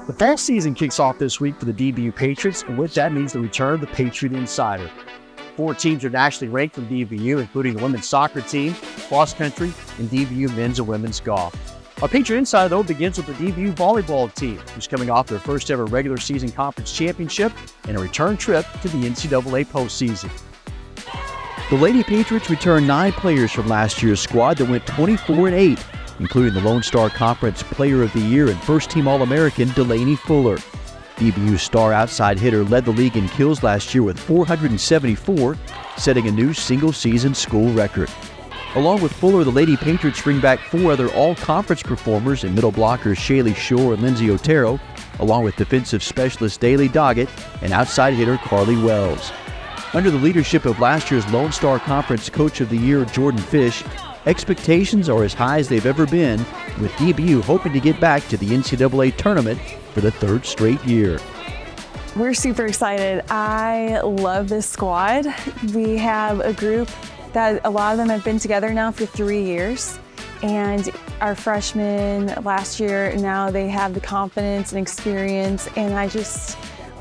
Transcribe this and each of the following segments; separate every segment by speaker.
Speaker 1: The fall season kicks off this week for the DBU Patriots, and with that means the return of the Patriot Insider. 4 teams are nationally ranked from DBU, including the women's soccer team, cross country, and DBU men's and women's golf. Our Patriot Insider, though, begins with the DBU Volleyball team, who's coming off their first ever regular season conference championship and a return trip to the NCAA postseason. The Lady Patriots returned 9 players from last year's squad that went 24-8, including the Lone Star Conference Player of the Year and first-team All-American Delaney Fuller. DBU's star outside hitter led the league in kills last year with 474, setting a new single-season school record. Along with Fuller, the Lady Patriots bring back 4 other all-conference performers in middle blockers Shaylee Shore and Lindsay Otero, along with defensive specialist Daly Doggett and outside hitter Carly Wells. Under the leadership of last year's Lone Star Conference Coach of the Year Jordan Fish, expectations are as high as they've ever been, with DBU hoping to get back to the NCAA tournament for the 3rd straight year.
Speaker 2: We're super excited. I love this squad. We have a group that a lot of them have been together now for 3 years. And our freshmen last year, now they have the confidence and experience. And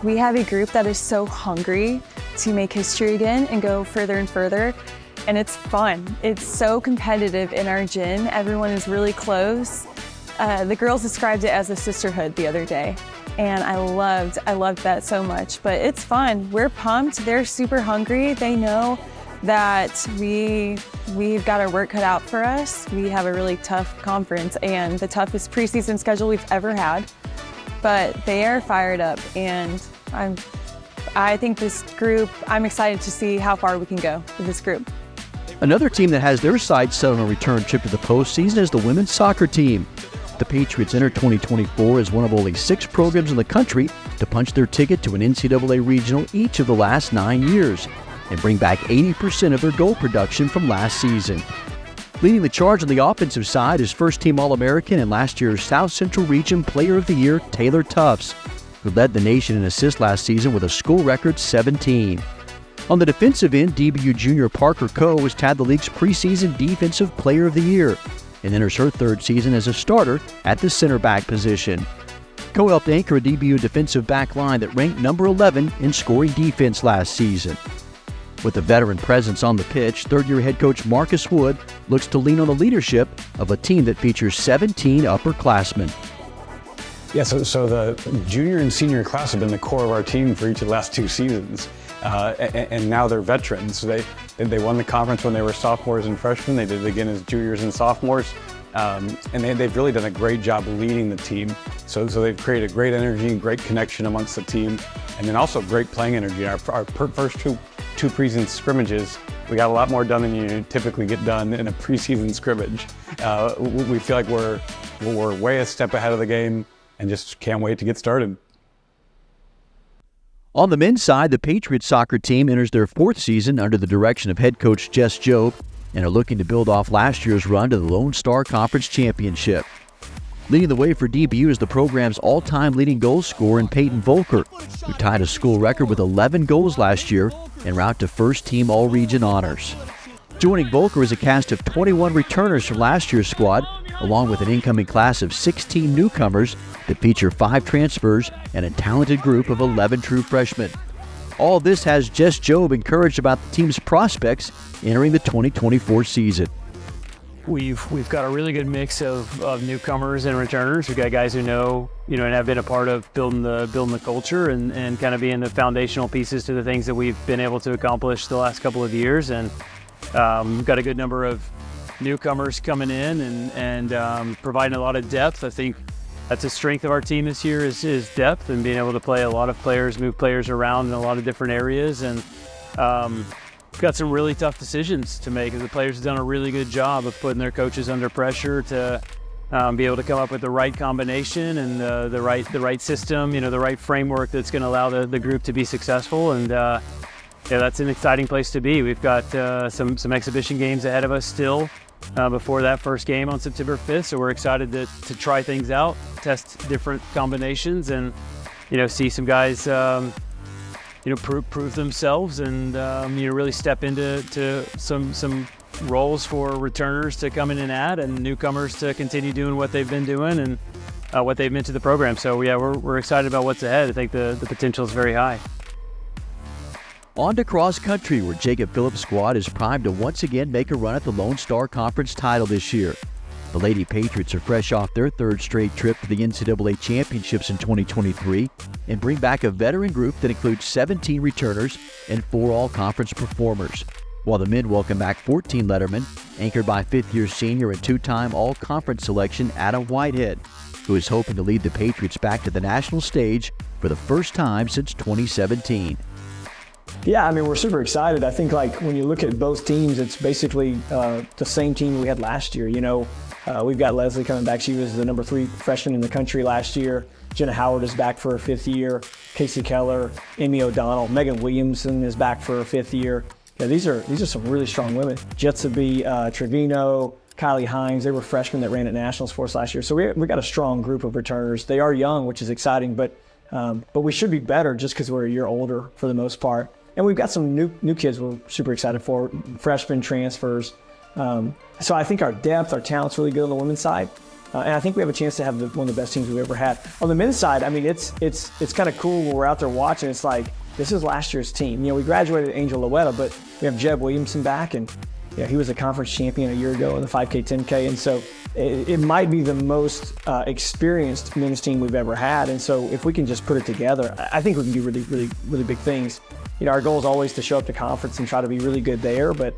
Speaker 2: we have a group that is so hungry to make history again and go further and further. And it's fun. It's so competitive in our gym. Everyone is really close. The girls described it as a sisterhood the other day. And I loved that so much, but it's fun. We're pumped. They're super hungry. They know that we've got our work cut out for us. We have a really tough conference and the toughest preseason schedule we've ever had, but they are fired up, and I think this group, I'm excited to see how far we can go with this group.
Speaker 1: Another team that has their sights set on a return trip to the postseason is the women's soccer team. The Patriots enter 2024 as one of only 6 programs in the country to punch their ticket to an NCAA regional each of the last 9 years and bring back 80% of their goal production from last season. Leading the charge on the offensive side is first-team All-American and last year's South Central Region Player of the Year Taylor Tufts, who led the nation in assists last season with a school record 17. On the defensive end, DBU junior Parker Coe was tabbed the league's preseason Defensive Player of the Year and enters her 3rd season as a starter at the center back position. Coe helped anchor a DBU defensive back line that ranked number 11 in scoring defense last season. With a veteran presence on the pitch, 3rd-year head coach Marcus Wood looks to lean on the leadership of a team that features 17 upperclassmen.
Speaker 3: Yeah, so the junior and senior class have been the core of our team for each of the last 2 seasons. And now they're veterans. So they won the conference when they were sophomores and freshmen. They did it again as juniors and sophomores. And they've really done a great job leading the team. So they've created great energy and great connection amongst the team. And then also great playing energy. Our first two preseason scrimmages, we got a lot more done than you typically get done in a preseason scrimmage. We feel like we're way a step ahead of the game and just can't wait to get started.
Speaker 1: On the men's side, the Patriots soccer team enters their 4th season under the direction of head coach Jess Jobe and are looking to build off last year's run to the Lone Star Conference Championship. Leading the way for DBU is the program's all-time leading goal scorer in Peyton Volker, who tied a school record with 11 goals last year en route to first-team All-Region honors. Joining Volker is a cast of 21 returners from last year's squad, along with an incoming class of 16 newcomers that feature 5 transfers and a talented group of 11 true freshmen. All this has Jess Jobe encouraged about the team's prospects entering the 2024 season.
Speaker 4: We've got a really good mix of newcomers and returners. We've got guys who know, and have been a part of building the culture and kind of being the foundational pieces to the things that we've been able to accomplish the last couple of years. And we've got a good number of newcomers coming in and providing a lot of depth. I think that's a strength of our team this year is depth and being able to play a lot of players, move players around in a lot of different areas. And we've got some really tough decisions to make, as the players have done a really good job of putting their coaches under pressure to be able to come up with the right combination and the right system, the right framework that's going to allow the group to be successful. And that's an exciting place to be. We've got some exhibition games ahead of us still before that first game on September 5th. So we're excited to try things out, test different combinations, and see some guys prove themselves and really step into some roles for returners to come in and add, and newcomers to continue doing what they've been doing. And what they've meant to the program. So yeah, we're excited about what's ahead. I think the potential is very high.
Speaker 5: On to cross country, where Jacob Phillips' squad is primed to once again make a run at the Lone Star Conference title this year. The Lady Patriots are fresh off their third straight trip to the NCAA Championships in 2023 and bring back a veteran group that includes 17 returners and 4 all-conference performers, while the men welcome back 14 lettermen, anchored by fifth-year senior and 2-time all-conference selection Adam Whitehead, who is hoping to lead the Patriots back to the national stage for the first time since 2017.
Speaker 6: Yeah, I mean, we're super excited. I think, like, when you look at both teams, it's basically the same team we had last year. You know, we've got Leslie coming back. She was the number 3 freshman in the country last year. Jenna Howard is back for her 5th year. Casey Keller, Amy O'Donnell, Megan Williamson is back for her 5th year. Yeah, these are some really strong women. Jetsabe, Trevino, Kylie Hines, they were freshmen that ran at nationals for us last year. So we got a strong group of returners. They are young, which is exciting, but we should be better just because we're a year older for the most part. And we've got some new kids we're super excited for, freshmen transfers. So I think our depth, our talent's really good on the women's side. And I think we have a chance to have one of the best teams we've ever had. On the men's side, I mean, it's kind of cool when we're out there watching. It's like, this is last year's team. You know, we graduated Angel Loetta, but we have Jeb Williamson back, and yeah, he was a conference champion a year ago in the 5K, 10K, and so it might be the most experienced men's team we've ever had. And so if we can just put it together, I think we can do really, really, really big things. You know, our goal is always to show up to conference and try to be really good there, but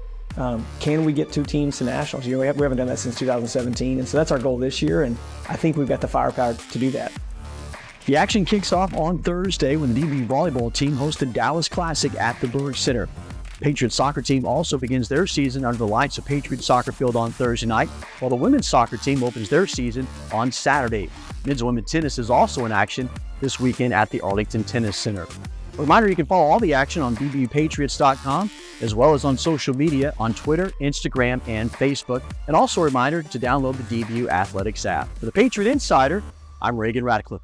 Speaker 6: can we get 2 teams to nationals? You know, we haven't done that since 2017, and so that's our goal this year, and I think we've got the firepower to do that.
Speaker 1: The action kicks off on Thursday when the DBU volleyball team hosts the Dallas Classic at the Brewer Center. Patriot soccer team also begins their season under the lights of Patriot Soccer Field on Thursday night, while the women's soccer team opens their season on Saturday. Men's and women's tennis is also in action this weekend at the Arlington Tennis Center. A reminder, you can follow all the action on dbupatriots.com, as well as on social media on Twitter, Instagram, and Facebook. And also a reminder to download the DBU Athletics app. For the Patriot Insider, I'm Reagan Radcliffe.